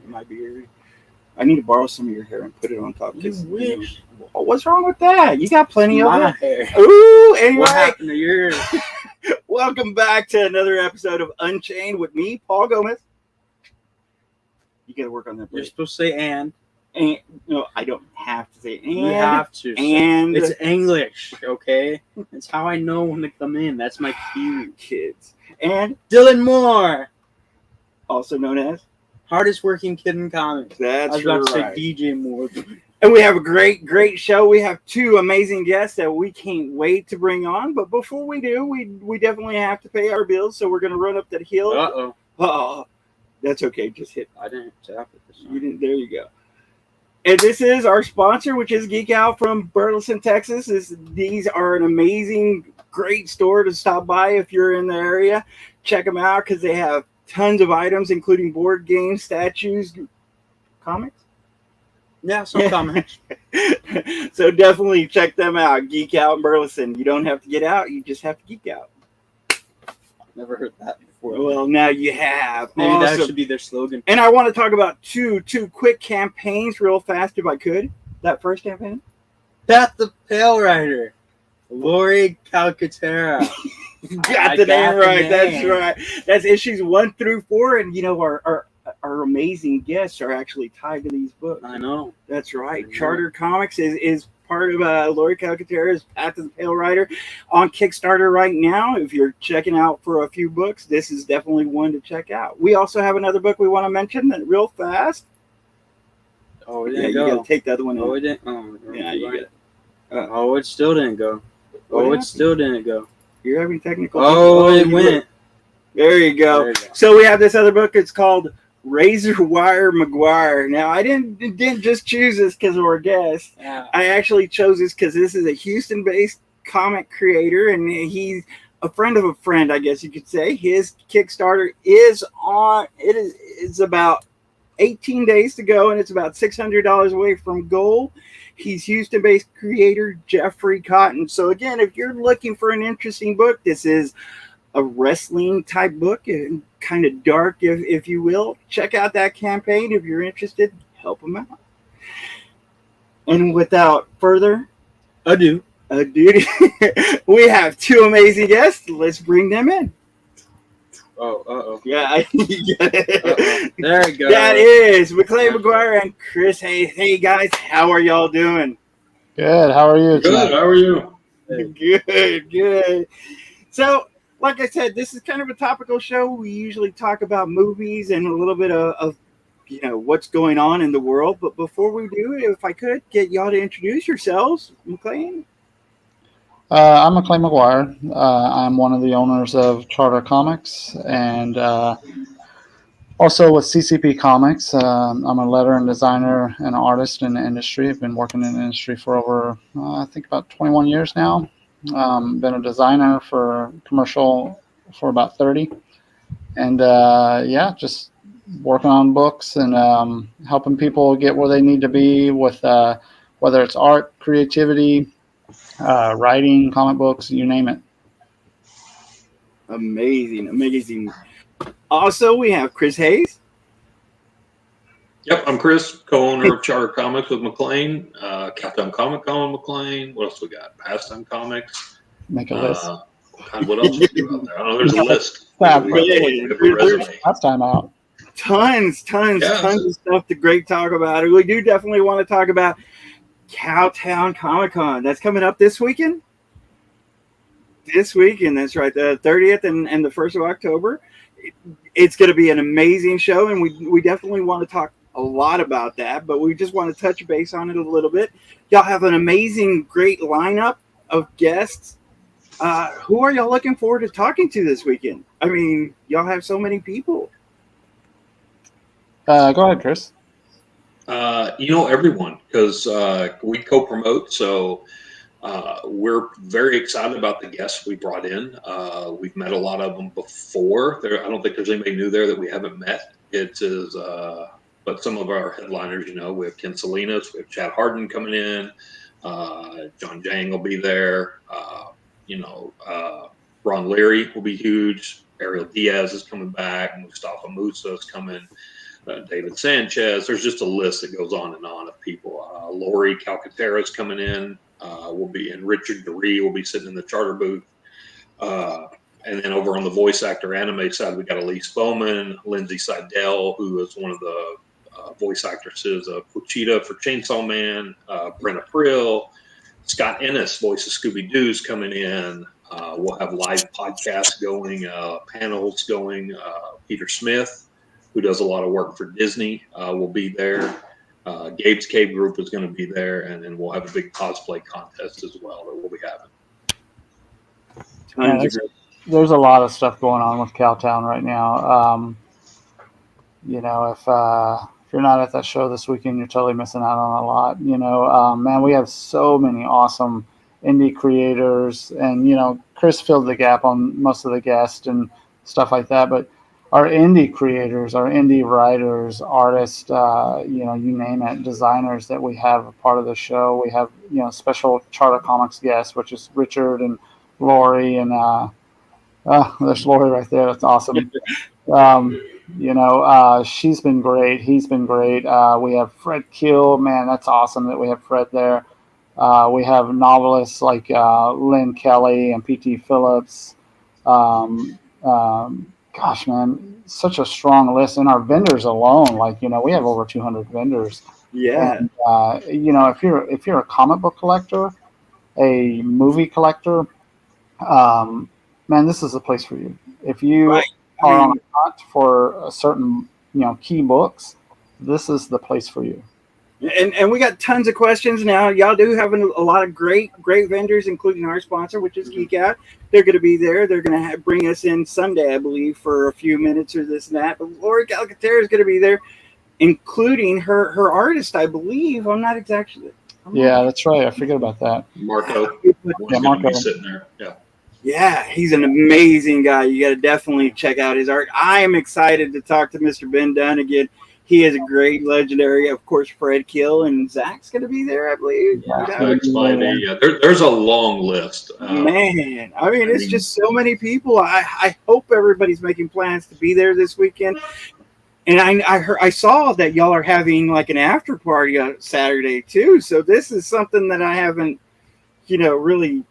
my beard. I need to borrow some of your hair and put it on top. You wish. Oh, what's wrong with that? You got plenty of My it. hair. Ooh, anyway. What happened to yours? Welcome back to another episode of Unchained with me, Paul Gomez. You got to work on that. You're supposed to say and. And no, I don't have to say and. You have to. And it's English, okay? It's how I know when to come in. That's my cue, kids. And Dylan Moore, also known as hardest working kid in comics. That's I was about right. to say DJ Moore. And we have a great show. We have two amazing guests that we can't wait to bring on. But before we do, we definitely have to pay our bills. So we're going to run up that hill. Uh-oh. Oh, that's okay. Just hit. I didn't tap it this time. You didn't. There you go. And this is our sponsor, which is Geek Out from Burleson, Texas. These are an amazing, great store to stop by if you're in the area. Check them out because they have tons of items, including board games, statues, comics. Yeah, some comics. So definitely check them out. Geek Out in Burleson. You don't have to get out; you just have to geek out. Never heard that before. Well, now you have. Maybe awesome. That should be their slogan. And I want to talk about two quick campaigns real fast, if I could. That first campaign. Pat the Pale Rider, Lori Calcaterra. Got the name right. That's right. That's issues 1 through 4, and our amazing guests are actually tied to these books. I know. That's right. Charter Comics is part of Lori Calcaterra's Path to the Pale Rider on Kickstarter right now. If you're checking out for a few books, this is definitely one to check out. We also have another book we want to mention that real fast. Oh, it didn't go. You got to take the other one. Oh, it didn't. Oh, yeah, you got it. Oh, it still didn't go. Oh, it still didn't go. You're having technical. Oh, it went. There you go. So we have this other book. It's called Razor Wire McGuire. Now, I didn't just choose this because of our guest. Yeah. I actually chose this because this is a Houston-based comic creator, and he's a friend of a friend, I guess you could say. His Kickstarter is on. It's about 18 days to go, and it's about $600 away from goal. He's Houston-based creator Jeffrey Cotton. So again, if you're looking for an interesting book, this is a wrestling type book, and kind of dark, if you will. Check out that campaign if you're interested. Help him out. And without further ado, we have two amazing guests. Let's bring them in. Oh, uh-oh. Yeah. There you go. That is McLain McGuire and Chris Hayes. Hey, guys. How are y'all doing? Good. How are you tonight? Good. How are you? Good. So, like I said, this is kind of a topical show. We usually talk about movies and a little bit of what's going on in the world. But before we do, if I could get y'all to introduce yourselves, McLain. I'm McLain McGuire. I'm one of the owners of Charter Comics and also with CCP Comics. I'm a letterer and designer and artist in the industry. I've been working in the industry for over, I think, about 21 years now. Been a designer for commercial for about 30. And, just working on books and helping people get where they need to be with whether it's art, creativity, writing, comic books, you name it. Amazing. Also, we have Chris Hayes. Yep, I'm Chris, co-owner of Charter Comics with McLain, Captain Comic Con with McLain. What else we got? Pastime Comics. Make a list. What else is there out there? I don't know. There's a list. Last time out. Tons of stuff to great talk about. We do definitely want to talk about Cowtown Comic Con. That's coming up this weekend. That's right, the 30th and the 1st of October. It's going to be an amazing show, and we definitely want to talk a lot about that, but we just want to touch base on it a little bit. Y'all have an amazing, great lineup of guests. Who are y'all looking forward to talking to this weekend? I mean, y'all have so many people. Go ahead, Chris. Everyone, because we co-promote, so we're very excited about the guests we brought in. We've met a lot of them before. I don't think there's anybody new there that we haven't met. It is, but some of our headliners, we have Ken Salinas, we have Chad Harden coming in, John Jang will be there. Ron Leary will be huge. Ariel Diaz is coming back. Mustafa Musa is coming. David Sanchez. There's just a list that goes on and on of people. Lori Calcaterra's coming in. We'll be in. Richard Duree will be sitting in the charter booth. And then over on the voice actor anime side, we got Elise Bowman, Lindsay Seidel, who is one of the voice actresses of Pochita for Chainsaw Man, Brenna Prill, Scott Ennis, voice of Scooby-Doo's coming in. We'll have live podcasts going, panels going. Peter Smith, who does a lot of work for Disney, will be there. Gabe's Cave Group is going to be there, and then we'll have a big cosplay contest as well that we'll be having. There's a lot of stuff going on with Cowtown right now. If you're not at that show this weekend, you're totally missing out on a lot. Man, we have so many awesome indie creators, and Chris filled the gap on most of the guests and stuff like that. But our indie creators, our indie writers, artists, you name it, designers that we have a part of the show. We have special Charter Comics guests, which is Richard and Lori, and there's Lori right there. That's awesome. She's been great. He's been great. We have Fred Kill. Man, that's awesome that we have Fred there. We have novelists like Lynn Kelly and P.T. Phillips. Gosh, man, such a strong list. And our vendors alone, we have over 200 vendors. Yeah. And, if you're a comic book collector, a movie collector, man, this is the place for you. If you are on a hunt for a certain, key books, this is the place for you. And we got tons of questions now. Y'all do have a lot of great vendors, including our sponsor, which is Geek Out. They're going to be there. They're going to bring us in Sunday, I believe, for a few minutes or this and that. But Lori Calcaterra is going to be there, including her artist, I believe. I'm not exactly. That's right. I forget about that. Marco. Marco. Be sitting there. Yeah. Yeah, he's an amazing guy. You got to definitely check out his art. I am excited to talk to Mr. Ben Dunn again. He is a great legendary. Of course, Fred Kill and Zach's going to be there, I believe. There's a long list. Man, it's just so many people. I hope everybody's making plans to be there this weekend. And I saw that y'all are having like an after party on Saturday too. So this is something that I haven't, really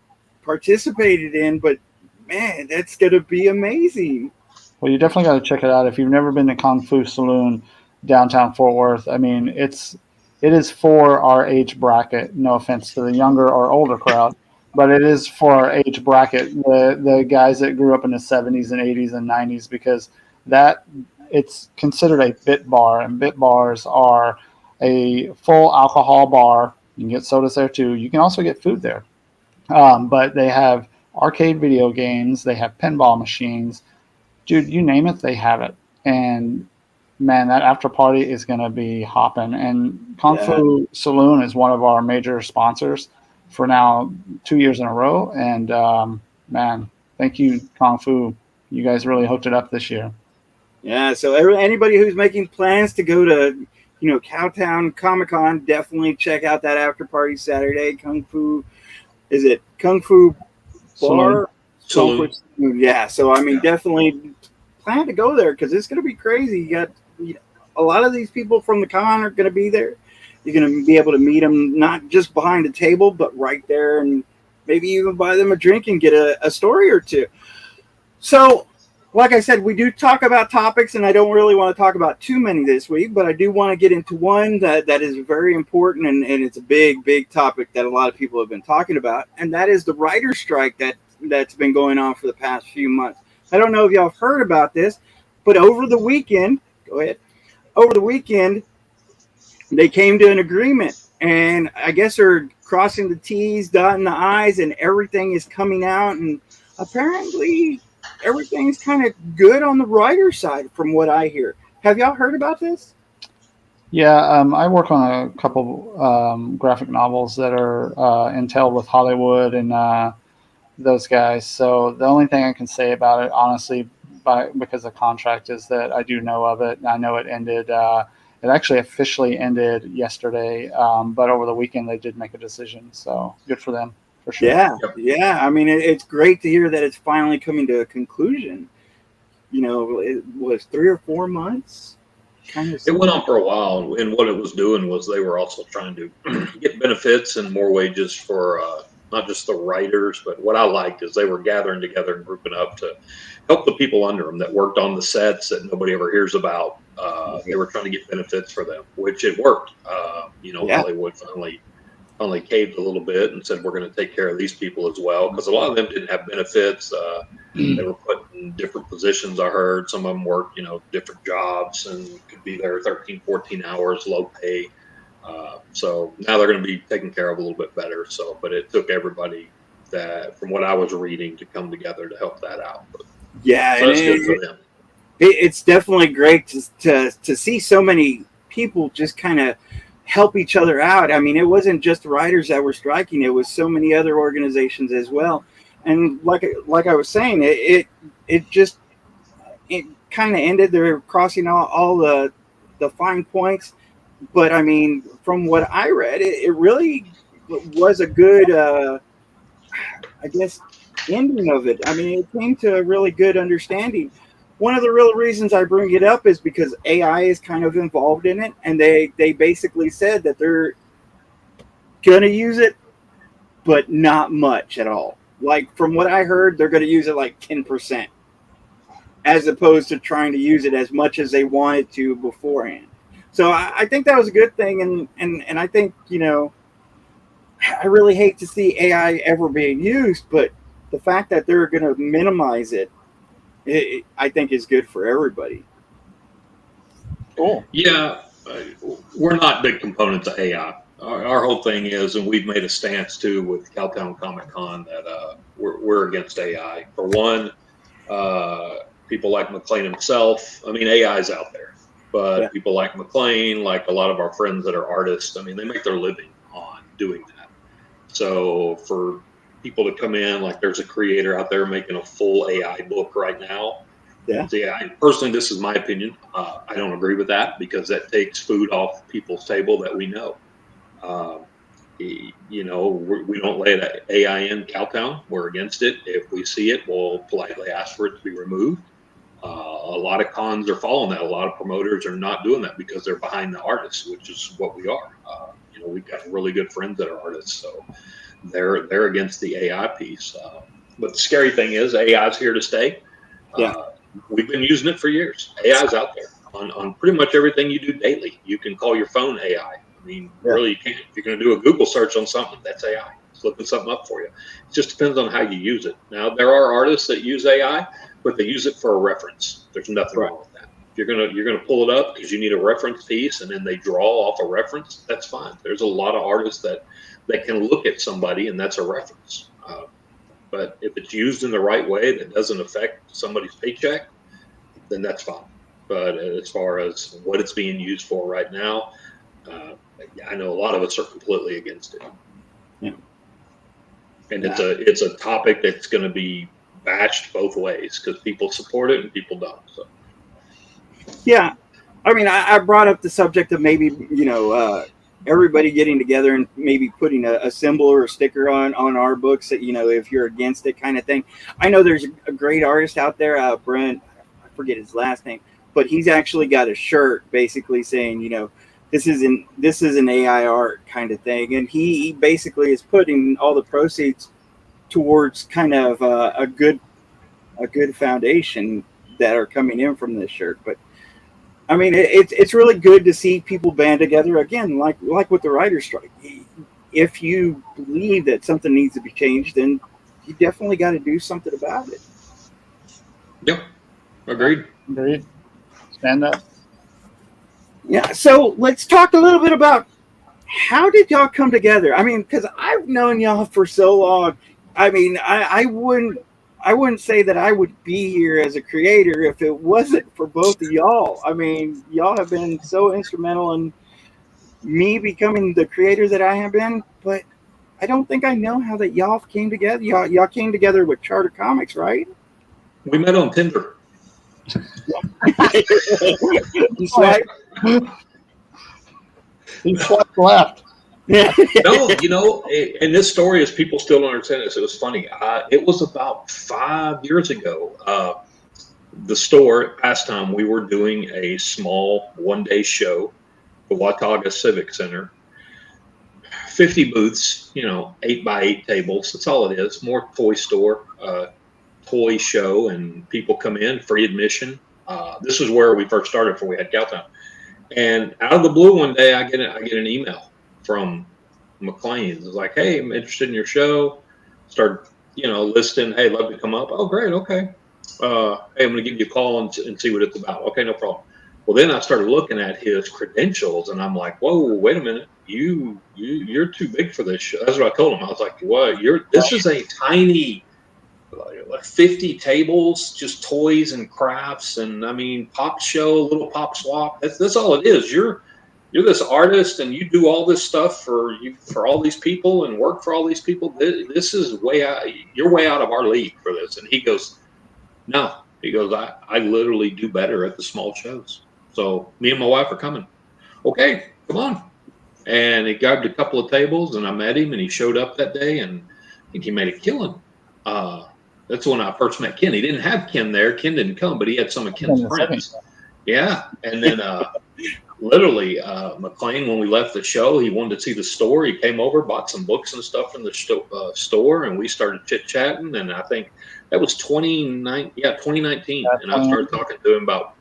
participated in. But man, that's going to be amazing. Well, you definitely got to check it out. If you've never been to Kung Fu Saloon downtown Fort Worth, it is for our age bracket. No offense to the younger or older crowd, but it is for our age bracket, the guys that grew up in the 70s and 80s and 90s, because it's considered a bit bar, and bit bars are a full alcohol bar. You can get sodas there too. You can also get food there, but they have arcade video games. They have pinball machines. Dude, you name it, they have it. And man, that after party is going to be hopping. And Kung Fu Saloon is one of our major sponsors for now 2 years in a row. And man, thank you, Kung Fu. You guys really hooked it up this year. Yeah, so anybody who's making plans to go to, Cowtown Comic-Con, definitely check out that after party Saturday. Kung Fu Bar? Saloon. Yeah, so definitely plan to go there because it's going to be crazy. You got a lot of these people from the con are going to be there. You're going to be able to meet them not just behind a table, but right there, and maybe even buy them a drink and get a story or two. So, like I said, we do talk about topics, and I don't really want to talk about too many this week, but I do want to get into one that is very important, and it's a big, big topic that a lot of people have been talking about, and that is the writer's strike that's been going on for the past few months. I don't know if y'all have heard about this, but over the weekend, they came to an agreement, and I guess they're crossing the T's, dotting the I's, and everything is coming out, and apparently everything's kind of good on the writer side from what I hear. Have y'all heard about this? Yeah, I work on a couple graphic novels that are entailed with Hollywood and those guys. So the only thing I can say about it, honestly, because of contract, is that I do know of it. I know it ended. It actually officially ended yesterday, but over the weekend they did make a decision. So good for them. For sure. Yeah. It's great to hear that it's finally coming to a conclusion. It was 3 or 4 months. kind of. It went on for a while, and what it was doing was they were also trying to get benefits and more wages for not just the writers, but what I liked is they were gathering together and grouping up to help the people under them that worked on the sets that nobody ever hears about. They were trying to get benefits for them, which it worked. Hollywood finally caved a little bit and said, we're going to take care of these people as well, because a lot of them didn't have benefits. They were put in different positions, I heard. Some of them worked, different jobs and could be there 13, 14 hours, low pay. So now they're going to be taken care of a little bit better. But it took everybody that, from what I was reading, to come together to help that out. But, yeah, so that's good for them. It's definitely great to see so many people just kind of help each other out. I mean, it wasn't just writers that were striking; it was so many other organizations as well. And like I was saying, it kind of ended. They're crossing all the fine points. But I mean, from what I read, it really was a good, I guess, ending of it. I mean, it came to a really good understanding. One of the real reasons I bring it up is because AI is kind of involved in it, and they basically said that they're going to use it, but not much at all. Like, from what I heard, they're going to use it like 10%, as opposed to trying to use it as much as they wanted to beforehand. So I think that was a good thing, and I think, I really hate to see AI ever being used, but the fact that they're going to minimize it, I think is good for everybody. Cool. Yeah, we're not big components of AI. Our whole thing is, and we've made a stance too with Cowtown Comic Con, that we're against AI. For one, people like McLain himself. I mean, AI is out there, but people like McLain, like a lot of our friends that are artists, I mean, they make their living on doing that. So for people to come in, like there's a creator out there making a full AI book right now. Personally, this is my opinion. I don't agree with that, because that takes food off people's table that we know. We don't let AI in Cowtown. We're against it. If we see it, we'll politely ask for it to be removed. A lot of cons are following that. A lot of promoters are not doing that because they're behind the artists, which is what we are. We've got really good friends that are artists, so they're against the AI piece. But the scary thing is, AI is here to stay. We've been using it for years. AI is out there on pretty much everything you do daily. You can call your phone AI. I mean, really, you can't. If you're going to do a Google search on something, that's AI. It's looking something up for you. It just depends on how you use it. Now, there are artists that use AI, but they use it for a reference. There's nothing wrong with that. If you're gonna pull it up because you need a reference piece, and then they draw off a reference, that's fine. There's a lot of artists that can look at somebody, and that's a reference. But if it's used in the right way that doesn't affect somebody's paycheck, then that's fine. But as far as what it's being used for right now, I know a lot of us are completely against it. Yeah. And it's a topic that's going to be bashed both ways, because people support it and people don't. So. Yeah, I mean, I brought up the subject of maybe everybody getting together and maybe putting a symbol or a sticker on our books that, if you're against it, kind of thing. I know there's a great artist out there, Brent, I forget his last name, but he's actually got a shirt basically saying, this is an AI art kind of thing, and he basically is putting all the proceeds towards kind of a good foundation that are coming in from this shirt. But I mean, it's really good to see people band together again, like with the writer's strike. If you believe that something needs to be changed, then you definitely got to do something about it. Yep, agreed. Stand up. Yeah, so let's talk a little bit about how did y'all come together? I mean, because I've known y'all for so long. I mean, I wouldn't say that I would be here as a creator if it wasn't for both of y'all. I mean, y'all have been so instrumental in me becoming the creator that I have been, but I don't think I know how that y'all came together. Y'all came together with Charter Comics, right? We met on Tinder. He swiped left. No, and this story is, people still don't understand this. It was funny. It was about 5 years ago. the store at Pastime, we were doing a small one-day show, the Watauga Civic Center. 50 booths, 8x8 tables. That's all it is. More toy store, toy show, and people come in, free admission. This is where we first started before we had Cowtown. And out of the blue one day, I get an email from McLain. It's like, hey, I'm interested in your show. Start, listing, hey, love to come up. Oh, great, okay. Hey, I'm going to give you a call and see what it's about. Okay, no problem. Well, then I started looking at his credentials, and I'm like, whoa, wait a minute. You're too big for this show. That's what I told him. I was like, what? This is a tiny, like 50 tables, just toys and crafts, and I mean, pop show, little pop swap. That's all it is. You're this artist, and you do all this stuff for all these people and work for all these people. This is way out. You're way out of our league for this. And he goes, no. He goes, I literally do better at the small shows. So me and my wife are coming. Okay, come on. And he grabbed a couple of tables, and I met him, and he showed up that day, and I think he made a killing. That's when I first met Ken. He didn't have Ken there. Ken didn't come, but he had some of Ken's friends. Yeah. And then literally, McLain, when we left the show, he wanted to see the store. He came over, bought some books and stuff from the store, and we started chit-chatting. And I think that was 2019. And I started talking to him about,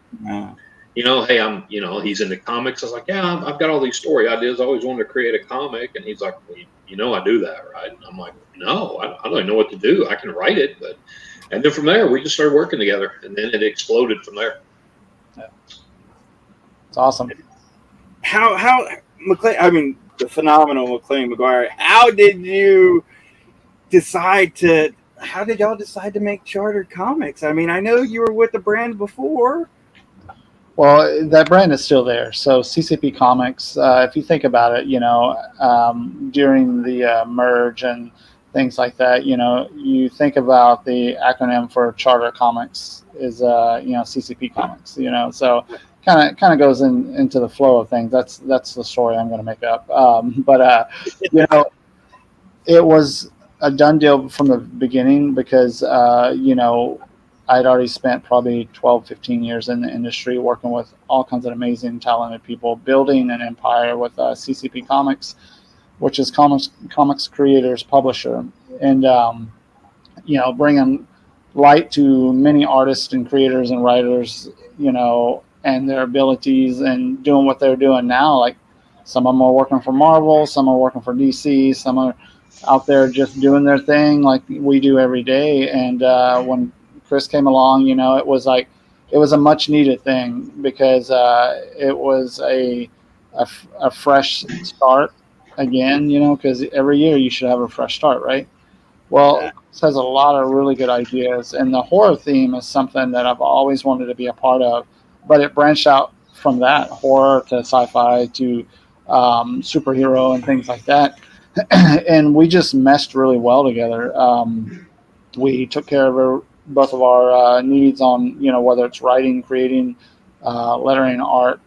hey, I'm, he's into comics. I was like, yeah, I've got all these story ideas. I always wanted to create a comic. And he's like, well, I do that, right? And I'm like, no, I don't even know what to do. I can write it. And then from there, we just started working together. And then it exploded from there. Yeah. It's awesome. How McLain, I mean, the phenomenal McLain McGuire, how did y'all decide to make Charter Comics? I mean, I know you were with the brand before. Well, that brand is still there. So CCP Comics, if you think about it, during the merge and things like that, you think about the acronym for Charter Comics is, CCP Comics, so kind of goes into the flow of things. That's the story I'm going to make up. It was a done deal from the beginning because, I'd already spent probably 12, 15 years in the industry working with all kinds of amazing, talented people, building an empire with CCP Comics, which is comics creators publisher, and bringing light to many artists and creators and writers, and their abilities, and doing what they're doing now. Like some of them are working for Marvel, some are working for DC, some are out there just doing their thing like we do every day. And when Chris came along, it was a much needed thing because it was a fresh start again, because every year you should have a fresh start, right? Well, this has a lot of really good ideas, and the horror theme is something that I've always wanted to be a part of, but it branched out from that, horror to sci-fi to superhero and things like that. And we just meshed really well together. We took care of both of our needs on, whether it's writing, creating, lettering, art,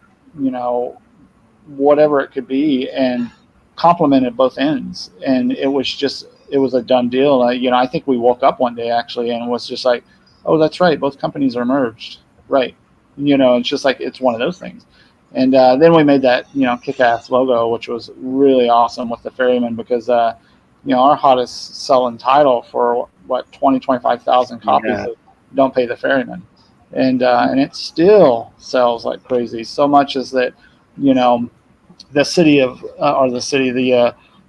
whatever it could be, and complemented both ends. And it was a done deal. I think we woke up one day actually and was just like, oh, that's right, both companies are merged, right? It's just like, it's one of those things. And then we made that, kick-ass logo, which was really awesome with the Ferryman, because our hottest selling title for 25,000 copies of Don't Pay the Ferryman, and it still sells like crazy. So much is that the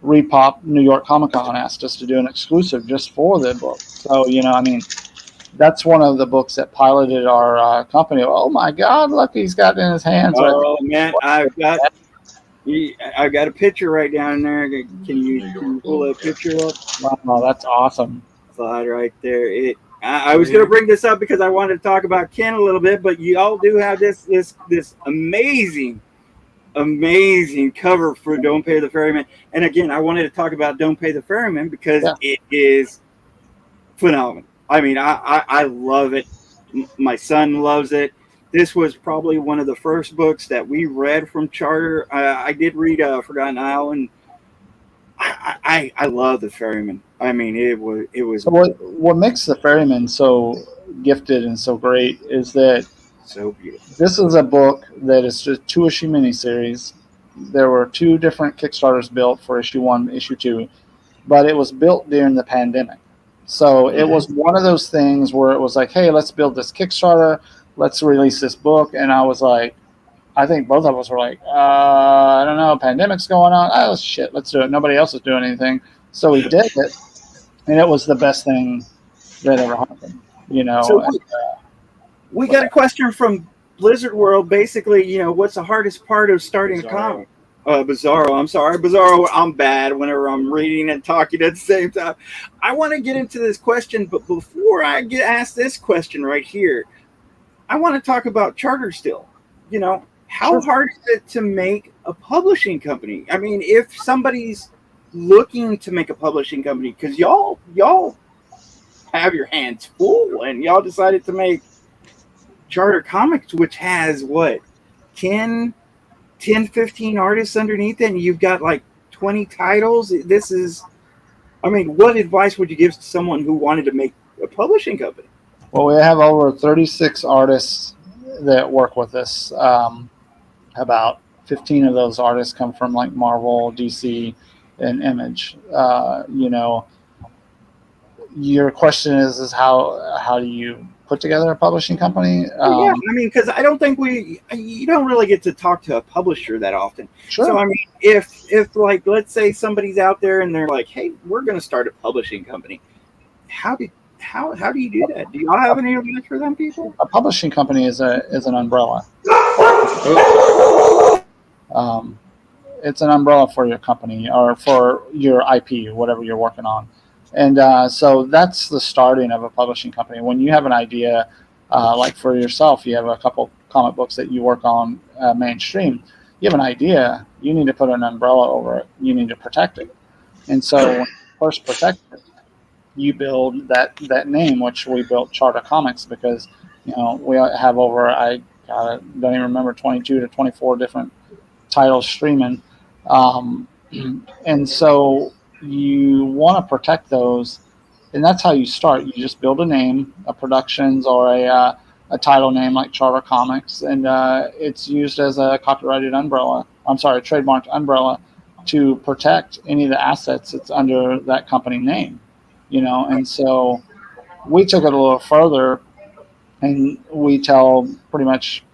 Repop New York Comic Con asked us to do an exclusive just for the book. So that's one of the books that piloted our company. Oh my God, look, he's got it in his hands. Oh man, I've got a picture right down there. Can you pull a picture up? Wow, that's awesome. Slide right there. I was going to bring this up because I wanted to talk about Ken a little bit, but you all do have this amazing cover for Don't Pay the Ferryman. And again, I wanted to talk about Don't Pay the Ferryman because it is phenomenal. I mean, I love it. My son loves it. This was probably one of the first books that we read from Charter. I did read Forgotten Isle, and I love the Ferryman. I mean, it was So what makes the Ferryman so gifted and so great is that so beautiful. this is a book that is just two issue miniseries. There were two different Kickstarters built for issue one, issue two, but it was built during the pandemic. So it was one of those things where it was like, hey, let's build this Kickstarter, let's release this book. And I was like, I think both of us were like, I don't know, pandemic's going on. Oh, shit, let's do it. Nobody else is doing anything. So we did it, and it was the best thing that ever happened, you know. So And, we got a question from Blizzard World. Basically, what's the hardest part of starting a comic? Bizarro. I'm sorry, Bizarro. I'm bad whenever I'm reading and talking at the same time. I want to get into this question, but before I get asked this question right here, I want to talk about Charter still. How hard is it to make a publishing company? I mean, if somebody's looking to make a publishing company, because y'all have your hands full and y'all decided to make Charter Comics, which has what, 10, 15 artists underneath it, and you've got like 20 titles. What advice would you give to someone who wanted to make a publishing company? well, we have over 36 artists that work with us. About 15 of those artists come from like Marvel, DC, and Image. Your question is how do you put together a publishing company? Yeah, because I don't think you don't really get to talk to a publisher that often. Sure. So if like, let's say somebody's out there and they're like, hey, we're going to start a publishing company. How do you do that? Do y'all have any advice for them people? A publishing company is an umbrella. It's an umbrella for your company or for your IP, whatever you're working on. And so that's the starting of a publishing company. When you have an idea, like for yourself, you have a couple comic books that you work on mainstream. You have an idea, you need to put an umbrella over it. You need to protect it. And so when you first protect it, you build that name, which we built Charter Comics because, we have over, I don't even remember, 22 to 24 different titles streaming. And so you want to protect those, and that's how you start. You just build a name, a Productions or a title name like Charter Comics, and it's used as a copyrighted umbrella. I'm sorry, a trademarked umbrella to protect any of the assets that's under that company name. And so we took it a little further, and we tell pretty much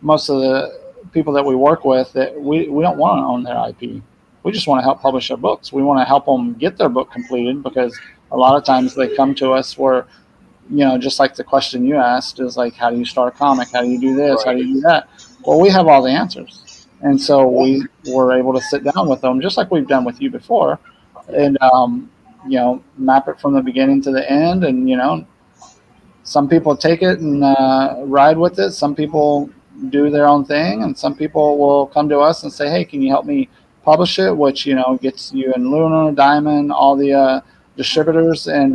most of the people that we work with that we don't want to own their IP. We just want to help publish their books. We want to help them get their book completed because a lot of times they come to us where, just like the question you asked is like, how do you start a comic? How do you do this? How do you do that? Well, we have all the answers. And so we were able to sit down with them just like we've done with you before and, map it from the beginning to the end. And, some people take it and ride with it. Some people do their own thing, and some people will come to us and say, hey, can you help me publish it, which gets you in Lunar, Diamond, all the distributors, and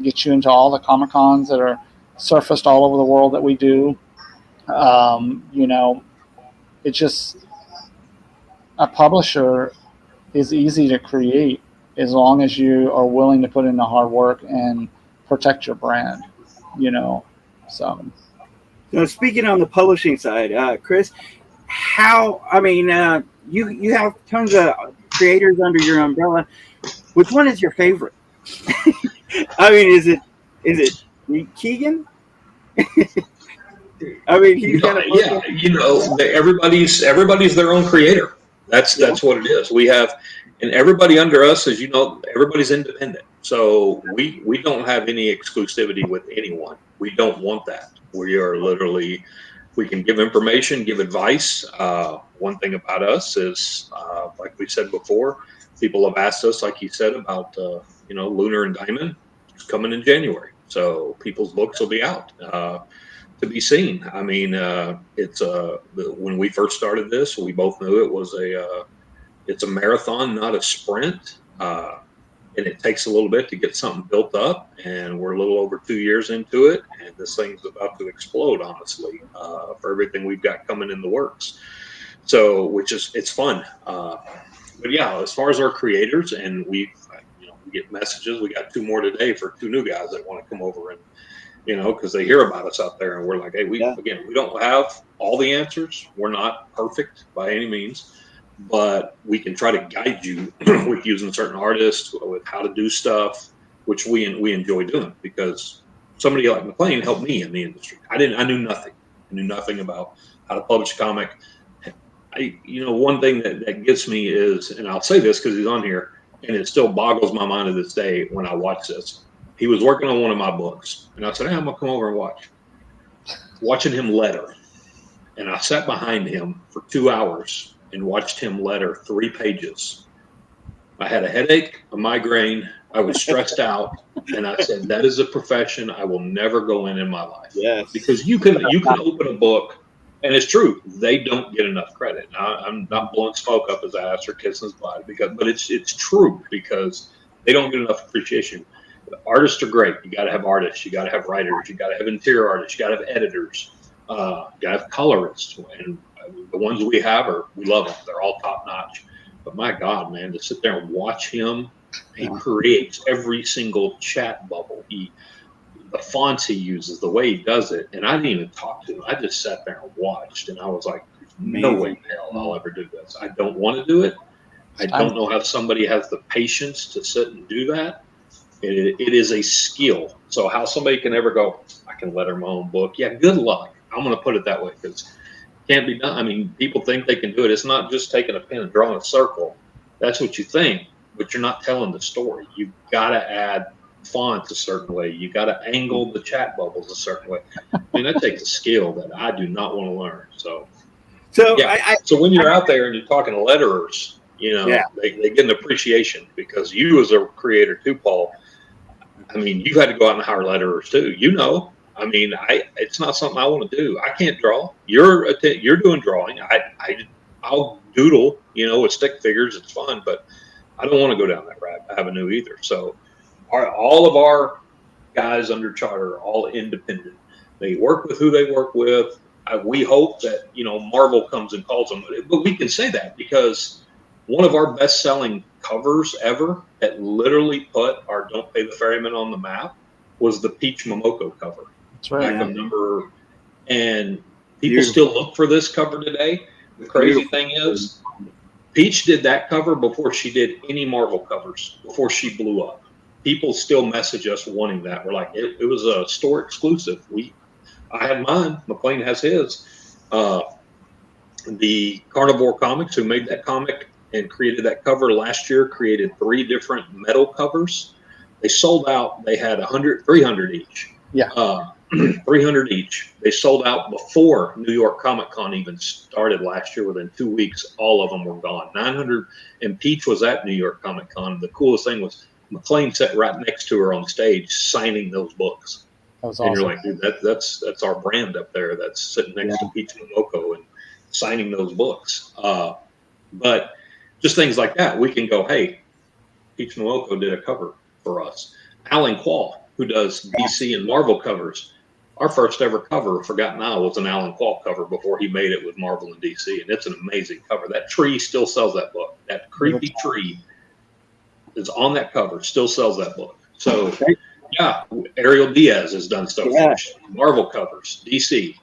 gets you into all the Comic Cons that are surfaced all over the world that we do. It's just a publisher is easy to create as long as you are willing to put in the hard work and protect your brand. So. Speaking on the publishing side, Chris, you have tons of creators under your umbrella. Which one is your favorite? Is it Keegan? everybody's their own creator. That's what it is. We have, and everybody under us, as you know, everybody's independent. So we don't have any exclusivity with anyone. We don't want that. We are literally, we can give information, give advice. One thing about us is, like we said before, people have asked us, like you said, about Lunar and Diamond. It's coming in January, so people's books will be out to be seen. It's when we first started this, we both knew it was it's a marathon, not a sprint. And it takes a little bit to get something built up, and we're a little over 2 years into it, and this thing's about to explode, honestly, for everything we've got coming in the works. So, it's fun. but yeah, as far as our creators, and we get messages. We got 2 more today for 2 new guys that want to come over and, because they hear about us out there, and we're like, hey, we don't have all the answers. We're not perfect by any means, but we can try to guide you with using certain artists, with how to do stuff, which we enjoy doing, because somebody like McLain helped me in the industry. I knew nothing. I knew nothing about how to publish a comic. One thing that gets me is, and I'll say this because he's on here, and it still boggles my mind to this day when I watch this. He was working on one of my books, and I said, hey, I'm going to come over and watch. Watching him letter. And I sat behind him for 2 hours and watched him letter 3 pages. I had a headache, a migraine. I was stressed out. And I said, that is a profession I will never go in my life. Yes. Because you can open a book, and it's true, they don't get enough credit. I'm not blowing smoke up his ass or kissing his butt, but it's true, because they don't get enough appreciation. Artists are great. You got to have artists. You got to have writers. You got to have interior artists. You got to have editors. You got to have colorists. And the ones we have we love them. They're all top notch. But my God, man, to sit there and watch him, he creates every single chat bubble. The fonts he uses, the way he does it, and I didn't even talk to him. I just sat there and watched, and I was like, no way in hell I'll ever do this. I don't want to do it. I don't know how somebody has the patience to sit and do that. It is a skill. So how somebody can ever go, I can letter my own book. Yeah, good luck. I'm going to put it that way, because it can't be done. I mean, people think they can do it. It's not just taking a pen and drawing a circle. That's what you think, but you're not telling the story. You've got to add fonts a certain way. You got to angle the chat bubbles a certain way. I mean, that takes a skill that I do not want to learn. So yeah. So when you're out there and you're talking to letterers, they get an appreciation, because you as a creator too, Paul, I mean, you've had to go out and hire letterers too. I mean, it's not something I want to do. I can't draw. You're doing drawing. I'll doodle, with stick figures. It's fun, but I don't want to go down that avenue either. So all of our guys under charter are all independent. They work with who they work with. We hope that, Marvel comes and calls them, but we can say that because one of our best-selling covers ever that literally put our Don't Pay the Ferryman on the map was the Peach Momoko cover. That's right. And people still look for this cover today. The crazy thing is, Peach did that cover before she did any Marvel covers, before she blew up. People still message us wanting that. We're like, it was a store exclusive. I had mine. McLain has his. The Carnivore Comics, who made that comic and created that cover last year, created 3 different metal covers. They sold out. They had 300 each. Yeah. 300 each. They sold out before New York Comic Con even started last year. Within 2 weeks, all of them were gone. 900, and Peach was at New York Comic Con. The coolest thing was McLain sat right next to her on stage signing those books. That was and awesome. You're like, dude, that's our brand up there. That's sitting next to Peach Momoko and signing those books. But just things like that, we can go, hey, Peach Momoko did a cover for us. Alan Quall, who does DC and Marvel covers, our first ever cover, Forgotten Isle, was an Alan Quall cover before he made it with Marvel and DC, and it's an amazing cover. That tree still sells that book. That creepy tree is on that cover, still sells that book. So, yeah, Ariel Diaz has done stuff. Yeah. Marvel covers, DC,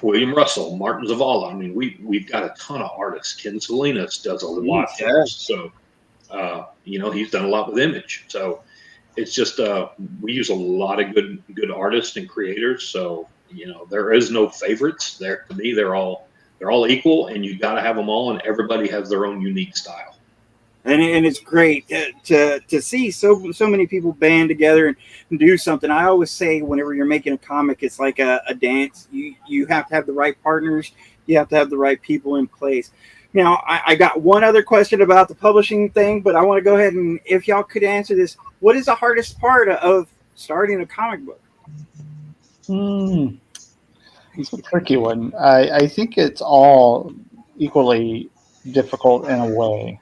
William Russell, Martin Zavala. I mean, we've got a ton of artists. Ken Salinas does a lot of things. So, he's done a lot with Image. So it's just we use a lot of good artists and creators. So there is no favorites. To me, they're all equal, and you got to have them all, and everybody has their own unique style. And it's great to see so many people band together and do something. I always say, whenever you're making a comic, it's like a dance. You have to have the right partners. You have to have the right people in place. Now, I got one other question about the publishing thing, but I want to go ahead and, if y'all could answer this, what is the hardest part of starting a comic book? It's a tricky one. I think it's all equally difficult in a way.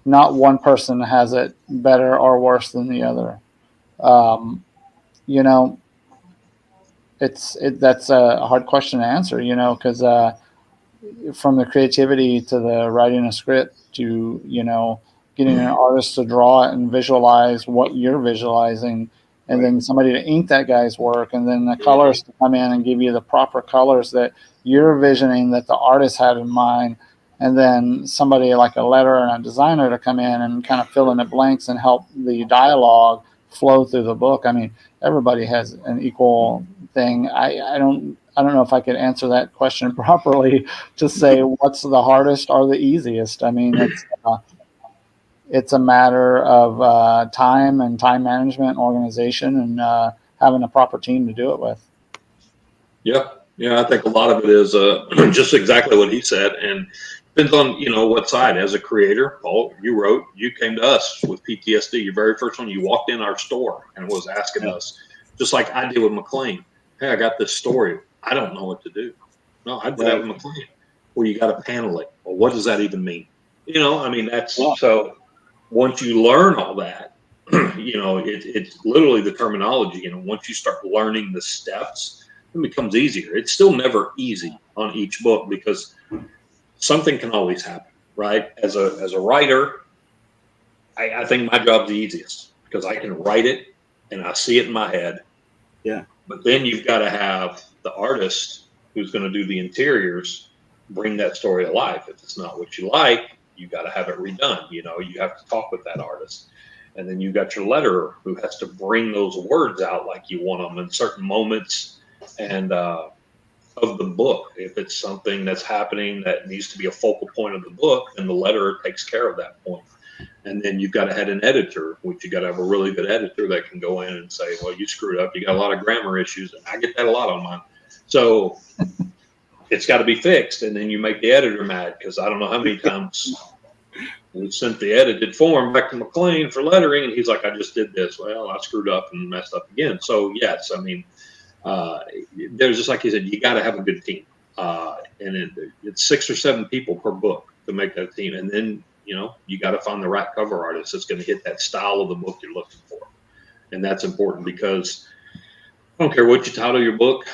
Not one person has it better or worse than the other. That's a hard question to answer, because from the creativity to the writing a script to, getting an artist to draw it and visualize what you're visualizing, and then somebody to ink that guy's work, and then the colors to come in and give you the proper colors that you're visioning that the artist had in mind, and then somebody like a letterer and a designer to come in and kind of fill in the blanks and help the dialogue flow through the book. I mean, everybody has an equal thing. I don't know if I could answer that question properly to say what's the hardest or the easiest. I mean, it's a matter of time and time management, organization, and having a proper team to do it with. Yeah, I think a lot of it is just exactly what he said, and depends on what side. As a creator, Paul, you came to us with PTSD. Your very first one, you walked in our store and was asking us, just like I did with McLain. Hey, I got this story. I don't know what to do. No, I did that with McLain. Well, you got to panel it. Well, what does that even mean? I mean, that's so. Once you learn all that, it's literally the terminology. Once you start learning the steps, it becomes easier. It's still never easy on each book because something can always happen, right? As a writer, I think my job's the easiest because I can write it and I see it in my head. Yeah. But then you've got to have the artist who's going to do the interiors bring that story alive. If it's not what you like, you got to have it redone. You have to talk with that artist. And then you got your letterer who has to bring those words out like you want them in certain moments and of the book. If it's something that's happening that needs to be a focal point of the book, then the letterer takes care of that point. And then you've got to have an editor, which you got to have a really good editor that can go in and say, well, you screwed up. You got a lot of grammar issues. And I get that a lot on mine. So it's got to be fixed. And then you make the editor mad because I don't know how many times we sent the edited form back to McLain for lettering. And he's like, I just did this. Well, I screwed up and messed up again. So, yes, I mean, there's just like you said, you got to have a good team. And it's 6 or 7 people per book to make that team. And then, you got to find the right cover artist that's going to hit that style of the book you're looking for. And that's important because I don't care what you title your book.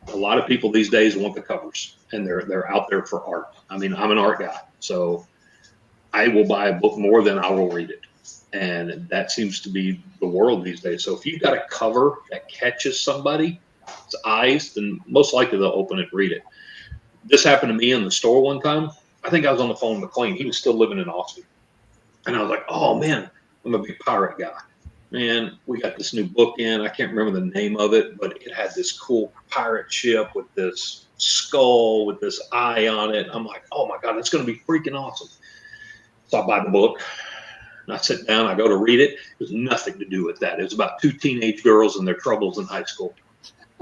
A lot of people these days want the covers and they're out there for art. I mean, I'm an art guy, so I will buy a book more than I will read it. And that seems to be the world these days. So if you've got a cover that catches somebody's eyes, then most likely they'll open it and read it. This happened to me in the store one time. I think I was on the phone with McLain. He was still living in Austin. And I was like, oh, man, I'm a big pirate guy. Man, we got this new book in. I can't remember the name of it, but it had this cool pirate ship with this skull with this eye on it. I'm like, oh, my God, that's going to be freaking awesome. So I buy the book. And I sit down. I go to read it. There's nothing to do with that. It was about 2 teenage girls and their troubles in high school.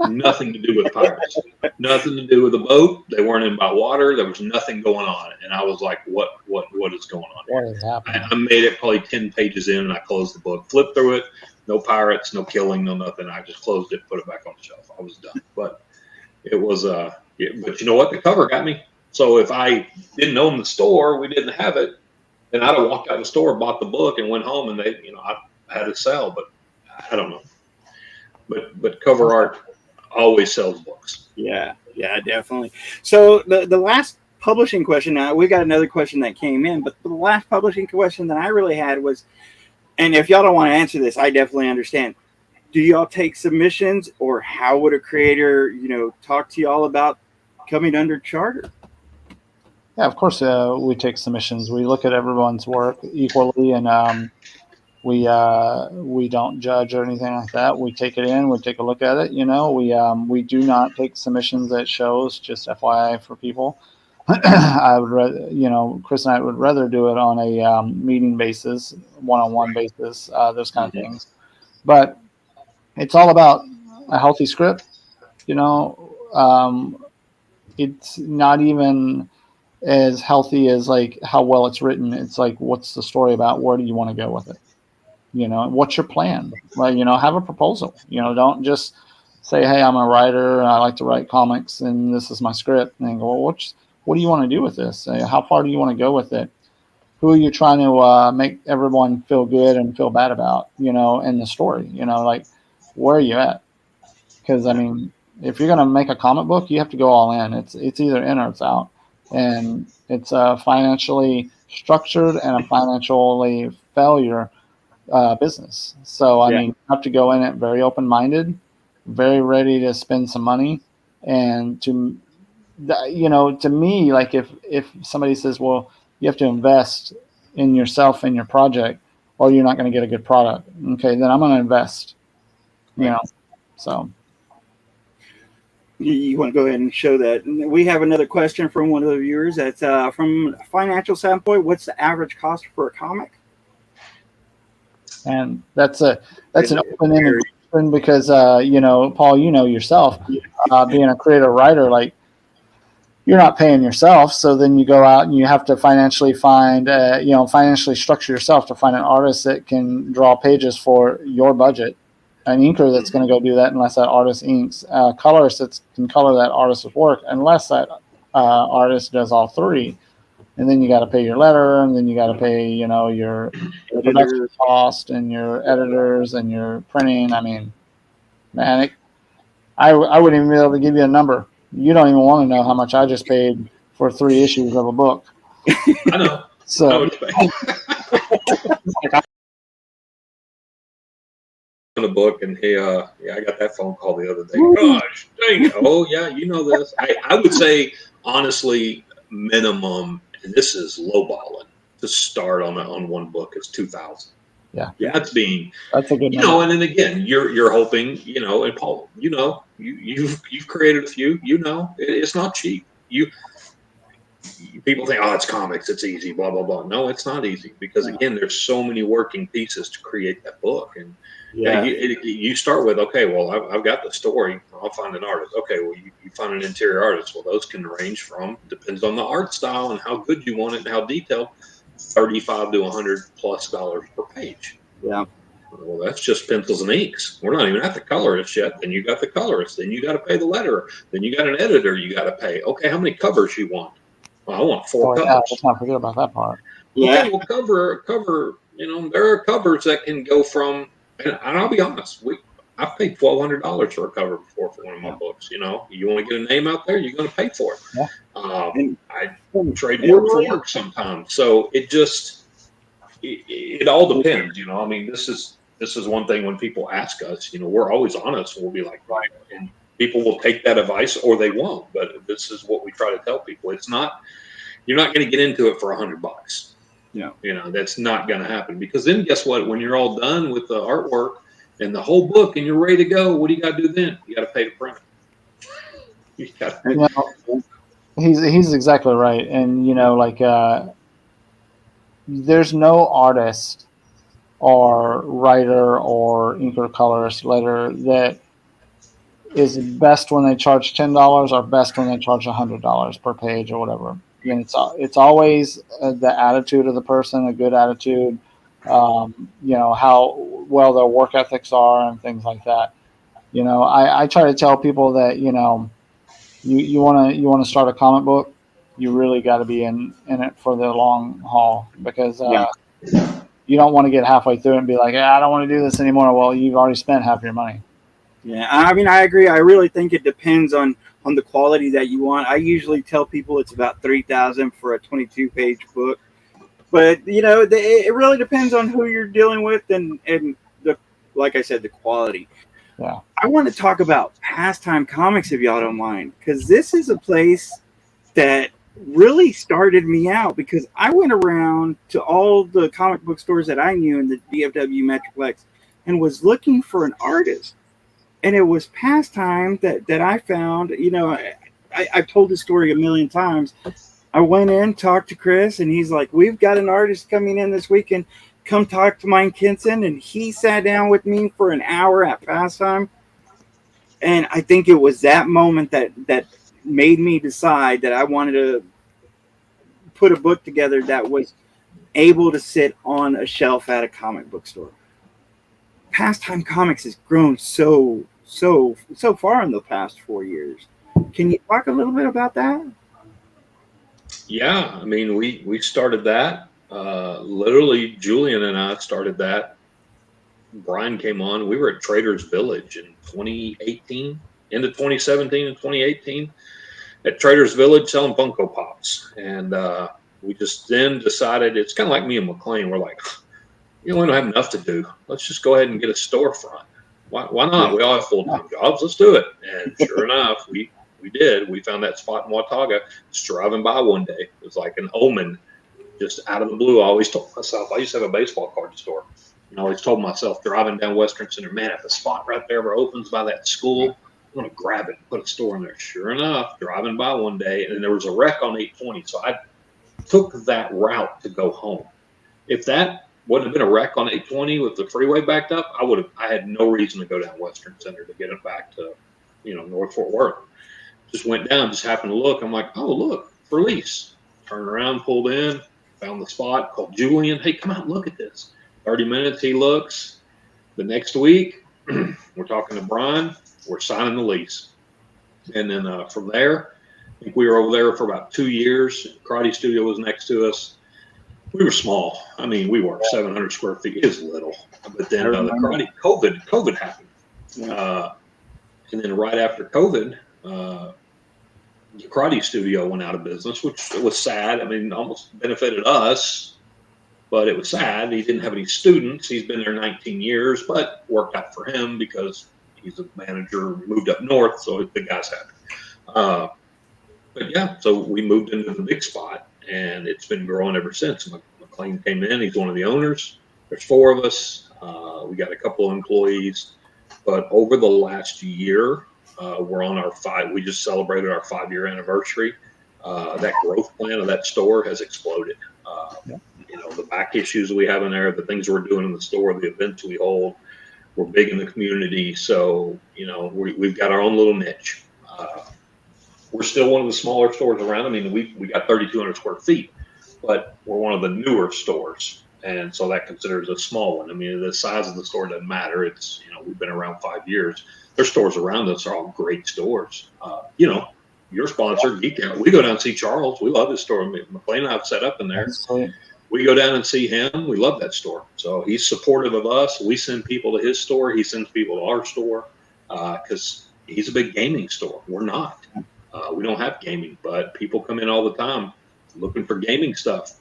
Nothing to do with pirates. Nothing to do with the boat. They weren't in by water. There was nothing going on. And I was like, what is going on here? What is happening? I made it probably 10 pages in and I closed the book, flipped through it. No pirates, no killing, no nothing. I just closed it, put it back on the shelf. I was done. But it was, but you know what? The cover got me. So if I didn't own the store, we didn't have it, then I'd have walked out of the store, bought the book and went home and they, I had it sell, but I don't know. But cover art always sells books. Yeah, definitely. So the last publishing question, now we got another question that came in, but the last publishing question that I really had was, and if y'all don't want to answer this, I definitely understand. Do y'all take submissions, or how would a creator, talk to y'all about coming under charter? Yeah, of course, we take submissions. We look at everyone's work equally, and we don't judge or anything like that. We take it in. We take a look at it. We do not take submissions at shows. Just FYI for people. I would rather, Chris and I would rather do it on a meeting basis, one-on-one basis, those kind of things. But it's all about a healthy script. It's not even as healthy as like how well it's written. It's like, what's the story about? Where do you want to go with it? What's your plan? Well, have a proposal. Don't just say, hey, I'm a writer. I like to write comics and this is my script. And then go, well, what do you want to do with this? How far do you want to go with it? Who are you trying to make everyone feel good and feel bad about, in the story? Like, where are you at? Because, if you're going to make a comic book, you have to go all in. It's either in or it's out, and it's a financially structured and a financially failure business. So I mean, you have to go in it very open-minded, very ready to spend some money, and to to me, like if somebody says, well, you have to invest in yourself and your project, or you're not going to get a good product. Okay, then I'm going to invest. So. You want to go ahead and show that. We have another question from one of the viewers. That's from a financial standpoint. What's the average cost for a comic? And that's an open-ended question because Paul, yourself, being a creative writer, like you're not paying yourself, so then you go out and you have to financially structure yourself to find an artist that can draw pages for your budget. An inker that's going to go do that unless that artist inks. A colorist that can color that artist's work unless that artist does all three. And then you got to pay your letter, and then you got to pay, your production cost and your editors and your printing. I mean, man, I wouldn't even be able to give you a number. You don't even want to know how much I just paid for 3 issues of a book. I know. So. A book, and I got that phone call the other day. Gosh dang it. Oh yeah, you know this. I would say honestly, minimum, and this is lowballing, to start on one book is $2,000. Yeah, that's a good number. And then again, you're hoping, and Paul, you've created a few, it's not cheap. People think, oh, it's comics, it's easy, blah blah blah. No, it's not easy, because again, there's so many working pieces to create that book. And you start with, okay, well, I've got the story, I'll find an artist. Okay, well, you find an interior artist. Well, those can range from, depends on the art style and how good you want it and how detailed, $35 to $100+ per page. Yeah. Well, that's just pencils and inks. We're not even at the colorist yet. Then you got the colorist. Then you got to pay the letterer. Then you got an editor you got to pay. Okay, how many covers you want? Well, I want 4 covers. Yeah, let's not forget about that part. Yeah. Okay, well, cover. There are covers that can go from, and I'll be honest, I've paid $1,200 for a cover before for one of my books. You want to get a name out there, you're going to pay for it. Yeah. I trade work for work sometimes, so it all depends. I mean, this is one thing when people ask us. We're always honest. We'll be like, right, and people will take that advice or they won't. But this is what we try to tell people. It's not, you're not going to get into it for $100. Yeah. That's not going to happen, because then guess what? When you're all done with the artwork and the whole book and you're ready to go, what do you got to do then? You got to pay to print it. He's exactly right. And, there's no artist or writer or inker, colorist, letterer that is best when they charge $10 or best when they charge $100 per page or whatever. And it's always the attitude of the person, a good attitude, how well their work ethics are and things like that. I try to tell people that, you want to start a comic book, you really got to be in it for the long haul, because you don't want to get halfway through it and be like, I don't want to do this anymore. Well, you've already spent half your money. Yeah, I mean, I agree. I really think it depends on the quality that you want. I usually tell people it's about $3,000 for a 22-page book, but it really depends on who you're dealing with and the, like I said, the quality. Yeah. I want to talk about Pastime Comics, if y'all don't mind, because this is a place that really started me out, because I went around to all the comic book stores that I knew in the DFW Metroplex and was looking for an artist. And it was Pastime that I found. I've told this story a million times. I went in, talked to Chris, and he's like, we've got an artist coming in this weekend. Come talk to Mike Kinson. And he sat down with me for an hour at Pastime. And I think it was that moment that made me decide that I wanted to put a book together that was able to sit on a shelf at a comic book store. Pastime Comics has grown so far in the past 4 years. Can you talk a little bit about that? Yeah, I mean, we started that. Literally, Julian and I started that. Brian came on. We were at Trader's Village in 2018. into 2017 and 2018 at Trader's Village selling Funko Pops. And we just then decided, it's kind of like me and McLain. We're like, we don't have enough to do. Let's just go ahead and get a storefront. Why not? We all have full-time jobs. Let's do it. And sure enough, we did. We found that spot in Watauga. Just driving by one day. It was like an omen, just out of the blue. I always told myself, I used to have a baseball card store. And I always told myself, driving down Western Center, man, if a spot right there ever opens by that school, I'm going to grab it and put a store in there. Sure enough, driving by one day, and there was a wreck on 820. So I took that route to go home. If that wouldn't have been a wreck on 820 with the freeway backed up, I had no reason to go down Western Center to get it back to, North Fort Worth. Just went down, just happened to look. I'm like, oh, look, for lease. Turned around, pulled in, found the spot, called Julian. Hey, come out, look at this. 30 minutes, he looks. The next week, we're talking to Brian. We're signing the lease. And then from there, I think we were over there for about 2 years. Karate Studio was next to us. We were small. I mean, we weren't 700 square feet. It was little. But then the COVID happened. And then right after COVID, the Karate Studio went out of business, which was sad. I mean, almost benefited us, but it was sad. He didn't have any students. He's been there 19 years, but worked out for him because he's a manager, moved up north, so the guy's happy. But yeah, so we moved into the big spot, and it's been growing ever since. McLain came in. He's one of the owners. There's 4 of us. We got a couple of employees. But over the last year, we're on our 5. We just celebrated our 5-year anniversary. That growth plan of that store has exploded. The back issues we have in there, the things we're doing in the store, the events we hold, we're big in the community. So, we've got our own little niche. We're still one of the smaller stores around. I mean, we got 3,200 square feet, but we're one of the newer stores. And so that considers a small one. I mean, the size of the store doesn't matter. It's, we've been around 5 years. There's stores around us are all great stores. Your sponsor, Geek Out, we go down and see Charles. We love his store. McLain and I have set up in there. We go down and see him. We love that store. So he's supportive of us. We send people to his store. He sends people to our store because he's a big gaming store. We're not. We don't have gaming, but people come in all the time looking for gaming stuff.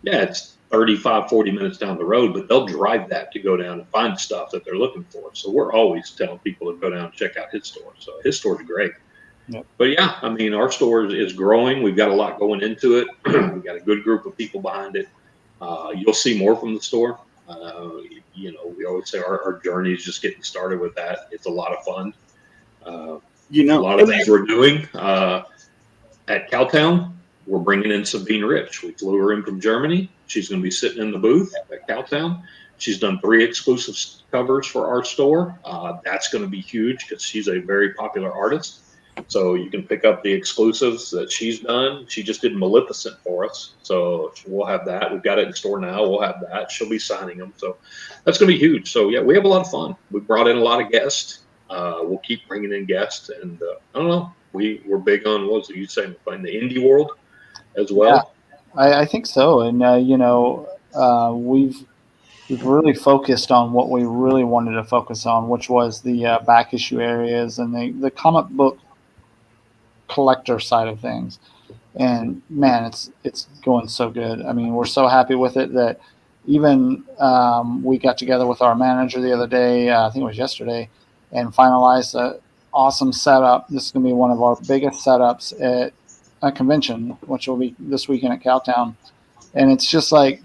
Yeah, it's 35, 40 minutes down the road, but they'll drive that to go down and find stuff that they're looking for. So we're always telling people to go down and check out his store. So his store's great. Yep. But yeah, I mean, our store is growing. We've got a lot going into it. We've got a good group of people behind it. You'll see more from the store. We always say our journey is just getting started with that. It's a lot of fun. A lot of things we're doing at Cowtown. We're bringing in Sabine Rich. We flew her in from Germany. She's going to be sitting in the booth at Cowtown. She's done 3 exclusive covers for our store. That's going to be huge because she's a very popular artist. So you can pick up the exclusives that she's done. She just did Maleficent for us. So we'll have that. We've got it in store now. We'll have that. She'll be signing them. So that's going to be huge. So, yeah, we have a lot of fun. We brought in a lot of guests. We'll keep bringing in guests. And I don't know. We're big on, what was it you saying, in the indie world as well? Yeah, I think so. And, we've really focused on what we really wanted to focus on, which was the back issue areas and the comic book collector side of things. And man, it's going so good. I mean, we're so happy with it that even we got together with our manager the other day, I think it was yesterday, and finalized an awesome setup. This is going to be one of our biggest setups at a convention, which will be this weekend at Cowtown. And it's just like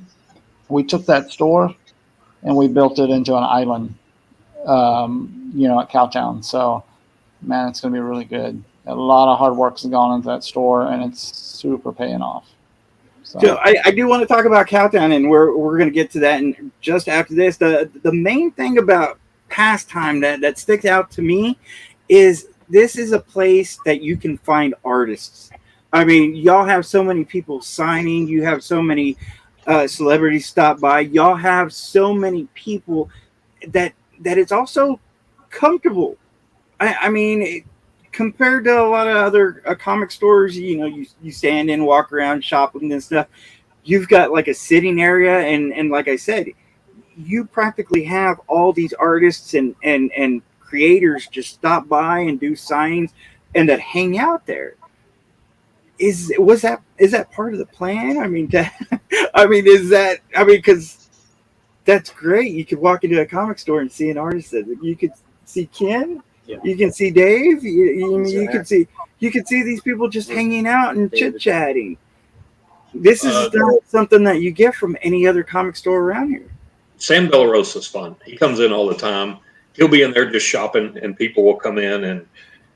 we took that store and we built it into an island, at Cowtown. So, man, it's going to be really good. A lot of hard work has gone into that store, and it's super paying off. So I do want to talk about Cowtown, and we're going to get to that and just after this. The main thing about Pastime that sticks out to me is this is a place that you can find artists. I mean, y'all have so many people signing. You have so many celebrities stop by. Y'all have so many people that it's also comfortable. I mean, compared to a lot of other comic stores, you stand in, walk around, shopping and stuff. You've got like a sitting area, and like I said, you practically have all these artists and creators just stop by and do signings and that hang out there. Is that part of the plan? I mean, because that's great. You could walk into a comic store and see an artist. That you could see Ken. Yeah. You can see Dave. You Exactly. could see these people just hanging out and chit chatting. This is not something that you get from any other comic store around here. Sam De La Rosa's fun. He comes in all the time. He'll be in there just shopping, and people will come in, and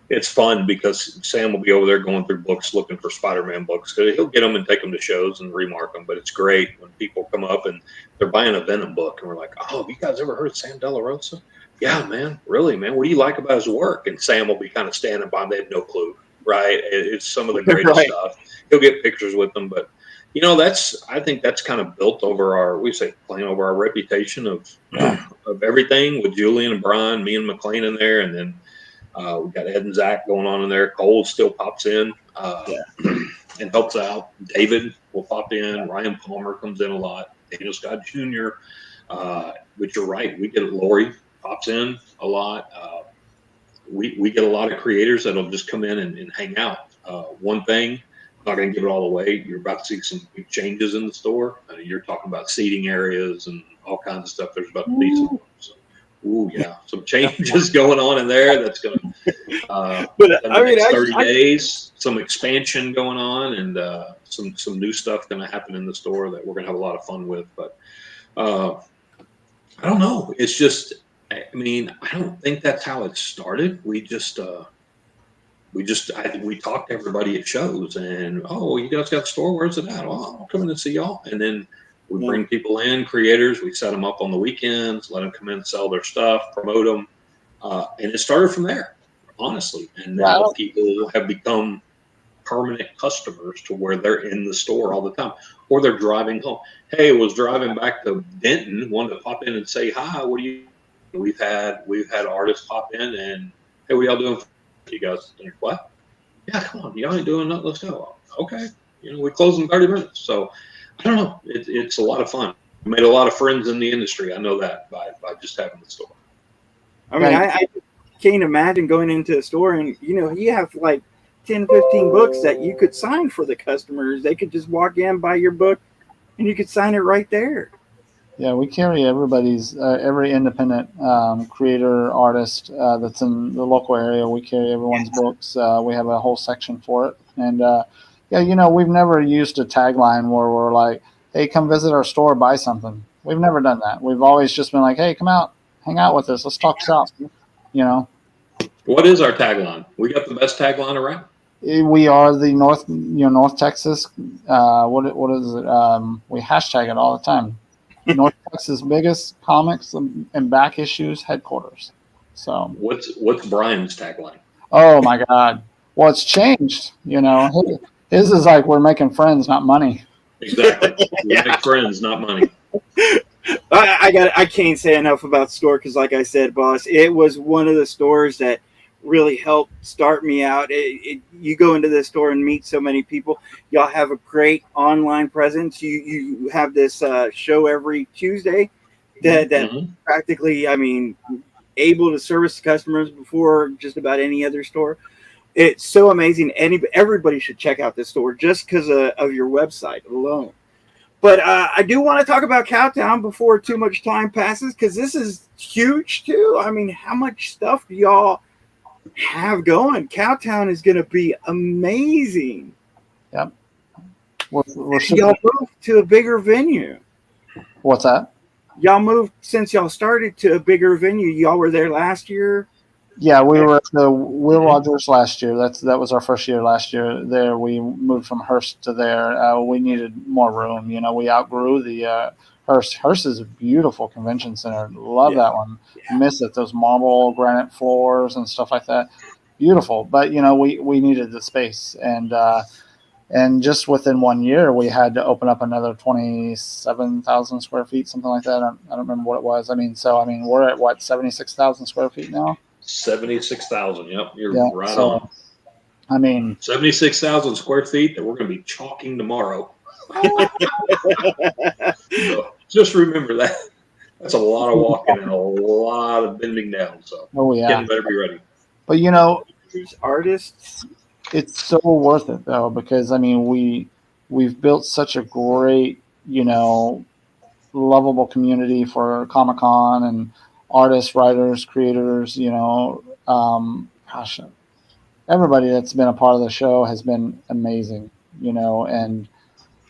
it's fun because Sam will be over there going through books looking for Spider-Man books. He'll get them and take them to shows and remark them. But it's great when people come up and they're buying a Venom book, and we're like, "Oh, have you guys ever heard of Sam De La Rosa?" "Yeah, man, really, man. What do you like about his work?" And Sam will be kind of standing by him. They have no clue, right? It's some of the greatest Right. stuff. He'll get pictures with them, but I think that's kind of built over playing over our reputation of everything with Julian and Brian, me and McLain in there, and then we've got Ed and Zach going on in there. Cole still pops in and helps out. David will pop in. Ryan Palmer comes in a lot. Daniel Scott Jr. But you're right. We get Lori pops in a lot. We get a lot of creators that'll just come in and hang out. One thing, I'm not going to give it all away. You're about to see some big changes in the store. You're talking about seating areas and all kinds of stuff. There's about to be some changes going on in there. That's going to, But I mean, 30 days, some expansion going on, and some new stuff going to happen in the store that we're going to have a lot of fun with. But I don't know. It's just, I don't think that's how it started. We talked to everybody at shows, and you guys got a store? Where's it at? Oh, I'll come in and see y'all. And then we bring people in, creators. We set them up on the weekends, let them come in and sell their stuff, promote them, and it started from there, honestly. And now people have become permanent customers to where they're in the store all the time, or they're driving home. Hey, was driving back to Denton, wanted to pop in and say hi. What do you? We've had artists pop in and, hey, what y'all doing? You guys think, what? Yeah, come on, y'all ain't doing nothing. Let's go. Okay, we close in 30 minutes. So I don't know. It's a lot of fun. We made a lot of friends in the industry. I know that by just having the store. I mean, I can't imagine going into a store and you have like 10, 15 books that you could sign for the customers. They could just walk in, buy your book, and you could sign it right there. Yeah, we carry every independent creator, artist that's in the local area. We carry everyone's books. We have a whole section for it. And, we've never used a tagline where we're like, hey, come visit our store, buy something. We've never done that. We've always just been like, hey, come out, hang out with us. Let's talk shop, What is our tagline? We got the best tagline around. We are the North Texas. What is it? We hashtag it all the time. North Texas' biggest comics and back issues headquarters. So what's Brian's tagline? Oh my God! Well, it's changed. His is like we're making friends, not money. Exactly. We make friends, not money. I can't say enough about the store because, like I said, boss, it was one of the stores that really helped start me out. You go into the store and meet so many people. Y'all have a great online presence. You have this show every Tuesday that practically, able to service customers before just about any other store. It's so amazing. Everybody should check out this store just because of your website alone. But I do want to talk about Cowtown before too much time passes because this is huge too. How much stuff do y'all have going? Cowtown is going to be amazing. Yep. Y'all moved to a bigger venue. What's that? Y'all moved since y'all started to a bigger venue. Y'all were there last year. Yeah, we were at the Will Rogers last year. That was our first year last year. There, we moved from Hearst to there. We needed more room. We outgrew the Hearst. Hearst is a beautiful convention center. Love that one. Yeah. Miss it. Those marble granite floors and stuff like that. Beautiful. But we needed the space, and just within 1 year we had to open up another 27,000 square feet, something like that. I don't remember what it was. We're at 76,000 square feet now. 76,000. Yep, you're right on. 76,000 square feet that we're going to be chalking tomorrow. So just remember that. That's a lot of walking and a lot of bending down. So Oh yeah. Ken better be ready. But you know, These artists. it's so worth it though, because I mean we've built such a great, you know, lovable community for Comic-Con and artists, writers, creators, you know, gosh, everybody that's been a part of the show has been amazing, you know, and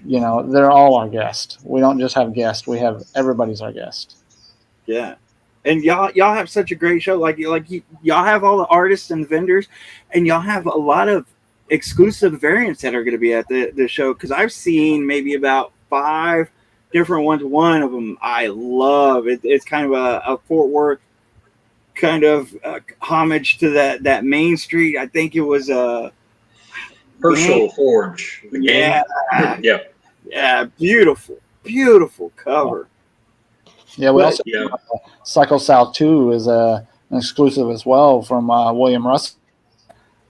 you know, they're all our guests. We don't just have guests, we have everybody's our guest. Yeah. And y'all have such a great show. Y'all have all the artists and vendors, and y'all have a lot of exclusive variants that are going to be at the show. Because I've seen maybe about 5 different ones. One of them I love. It's kind of a Fort Worth kind of homage to that Main Street. I think it was Herschel Forge. The yeah, game. Yeah. yeah, beautiful cover. Yeah, we also Yeah. Cycle South 2 is an exclusive as well from William Russell.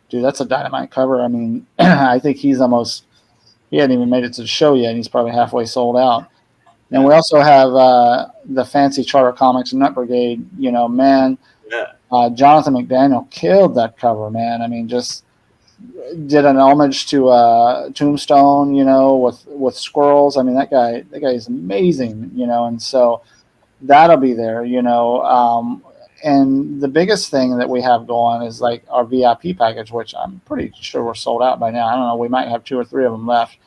Dude, that's a dynamite cover. I mean, I think he hadn't even made it to the show yet. And he's probably halfway sold out. And we also have the fancy Charter Comics Nut Brigade. You know, man, Jonathan McDaniel killed that cover, man. I mean, just did an homage to Tombstone, you know, with squirrels. I mean, that guy is amazing, you know, and so that'll be there, you know. And the biggest thing that we have going is like our VIP package, which I'm pretty sure we're sold out by now. I don't know. We might have 2 or 3 of them left.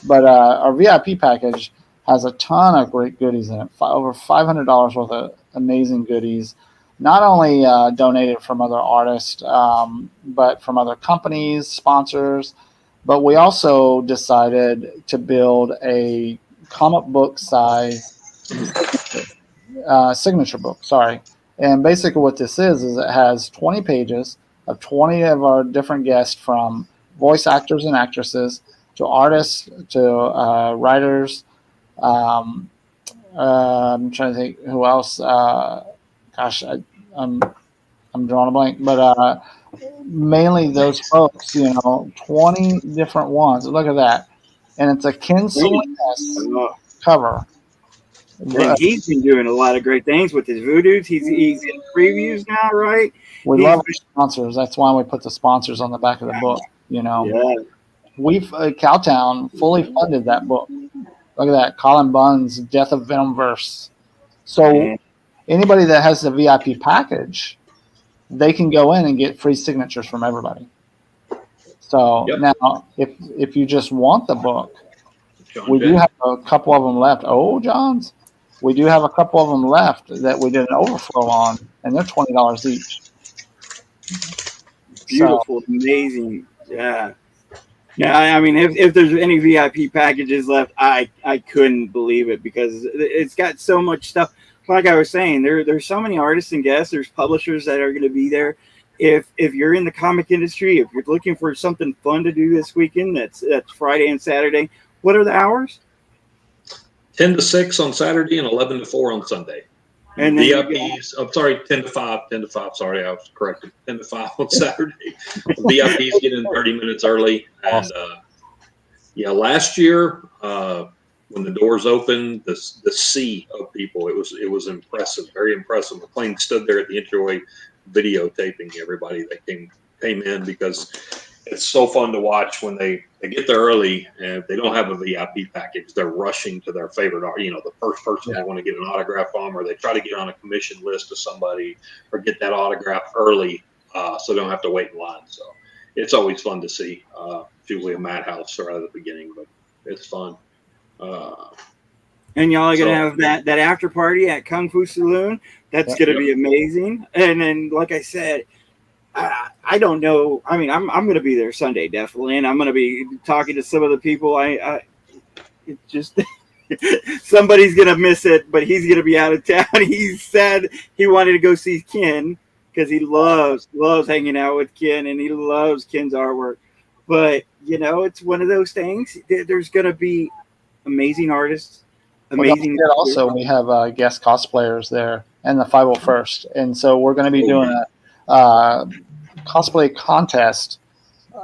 But our VIP package has a ton of great goodies in it, over $500 worth of amazing goodies, not only donated from other artists, but from other companies, sponsors. But we also decided to build a comic book size signature book, sorry. And basically what this is it has 20 pages of 20 of our different guests, from voice actors and actresses to artists to writers. I'm trying to think who else. Gosh, I'm drawing a blank, but mainly those folks, you know, 20 different ones. Look at that. And it's a Ken Salinas cover. And he's been doing a lot of great things with his voodoos. He's in previews now, right? We love sponsors. That's why we put the sponsors on the back of the book. You know, we've Cowtown fully funded that book. Look at that, Colin Bunn's Death of Venomverse. So anybody that has the VIP package, they can go in and get free signatures from everybody. So now, if you just want the book, we do have a couple of them left. Oh, John's. We do have a couple of them left that we did an overflow on, and they're $20 each. Beautiful, amazing. Yeah. Yeah, I mean, if there's any VIP packages left, I couldn't believe it, because it's got so much stuff. Like I was saying, there's so many artists and guests. There's publishers that are going to be there. If you're in the comic industry, if you're looking for something fun to do this weekend, that's Friday and Saturday. What are the hours? 10 to 6 on Saturday and 11 to 4 on Sunday. And VIPs, I'm sorry, 10 to 5, 10 to 5. Sorry, I was corrected. 10 to 5 on Saturday. VIPs get in 30 minutes early. And last year, when the doors opened, the sea of people, it was impressive, very impressive. McLain stood there at the entryway videotaping everybody that came in, because it's so fun to watch when they get there early, and if they don't have a VIP package, they're rushing to their favorite art. You know, the first person they want to get an autograph from, or they try to get on a commission list of somebody, or get that autograph early, so they don't have to wait in line. So it's always fun to see. It's usually a madhouse right at the beginning, but it's fun. And y'all are going to have that after party at Kung Fu Saloon. That's going to be amazing. And then, like I said, I don't know. I mean, I'm going to be there Sunday, definitely. And I'm going to be talking to some of the people. It just, somebody's going to miss it, but he's going to be out of town. He said he wanted to go see Ken, because he loves hanging out with Ken, and he loves Ken's artwork. But, you know, it's one of those things. There's going to be amazing artists. Amazing. Also, we have guest cosplayers there, and the 501st. And so we're going to be doing a cosplay contest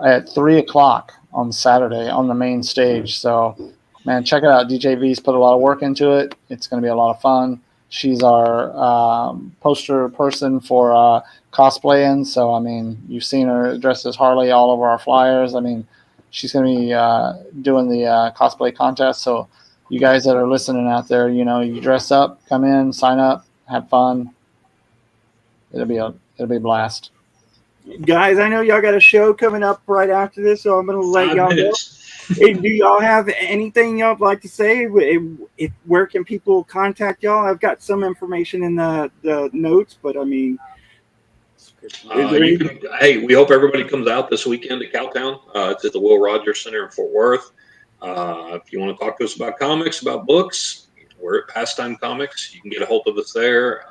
at 3:00 on Saturday on the main stage. So, man, check it out. DJ V's put a lot of work into it. It's going to be a lot of fun. She's our poster person for cosplaying. So, I mean, you've seen her dressed as Harley all over our flyers. I mean, she's going to be doing the cosplay contest. So, you guys that are listening out there, you know, you dress up, come in, sign up, have fun. It'll be a blast. Guys, I know y'all got a show coming up right after this, so I'm going to let 5 y'all go. minutes. Hey, do y'all have anything y'all would like to say? Where can people contact y'all? I've got some information in the notes, but I mean, Hey, we hope everybody comes out this weekend to Cowtown. It's at the Will Rogers Center in Fort Worth. If you want to talk to us about comics, about books, we're at Pastime Comics. You can get a hold of us there.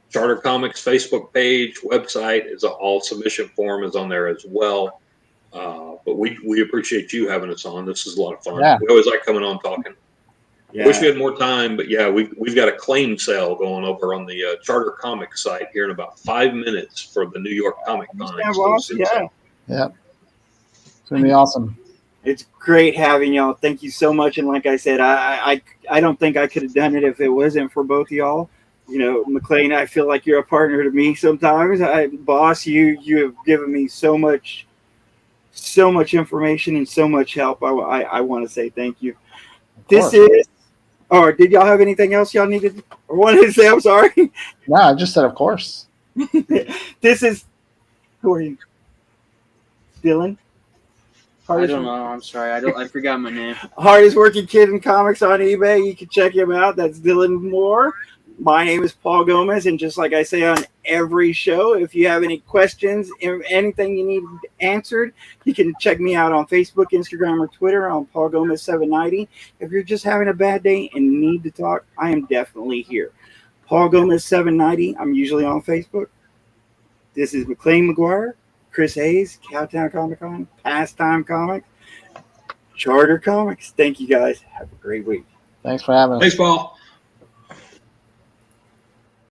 Charter Comics Facebook page, website is all submission form is on there as well. But we appreciate you having us on. This is a lot of fun. Yeah. We always like coming on talking. yeah. Wish we had more time, but yeah, we've got a claim sale going over on the Charter Comics site here in about 5 minutes for the New York Comic Con. Yeah, boss, yeah. Yep. It's going to be awesome. It's great having y'all. Thank you so much. And like I said, I don't think I could have done it if it wasn't for both of y'all. You know, McLain, I feel like you're a partner to me sometimes. Boss, you have given me so much information and so much help. I want to say thank you. This is, or did y'all have anything else y'all needed or wanted to say? I'm sorry. No, I just said, of course. This is, who are you? Dylan? I don't know. I'm sorry. I forgot my name. Hardest working kid in comics on eBay. You can check him out. That's Dylan Moore. My name is Paul Gomez, and just like I say on every show, if you have any questions, anything you need answered, you can check me out on Facebook, Instagram, or Twitter on Paul Gomez 790. If you're just having a bad day and need to talk, I am definitely here. Paul Gomez 790. I'm usually on Facebook. This is McLain McGuire, Chris Hayes, Cowtown Comic Con, Pastime Comics, Charter Comics. Thank you guys. Have a great week. Thanks for having us. Thanks, Paul.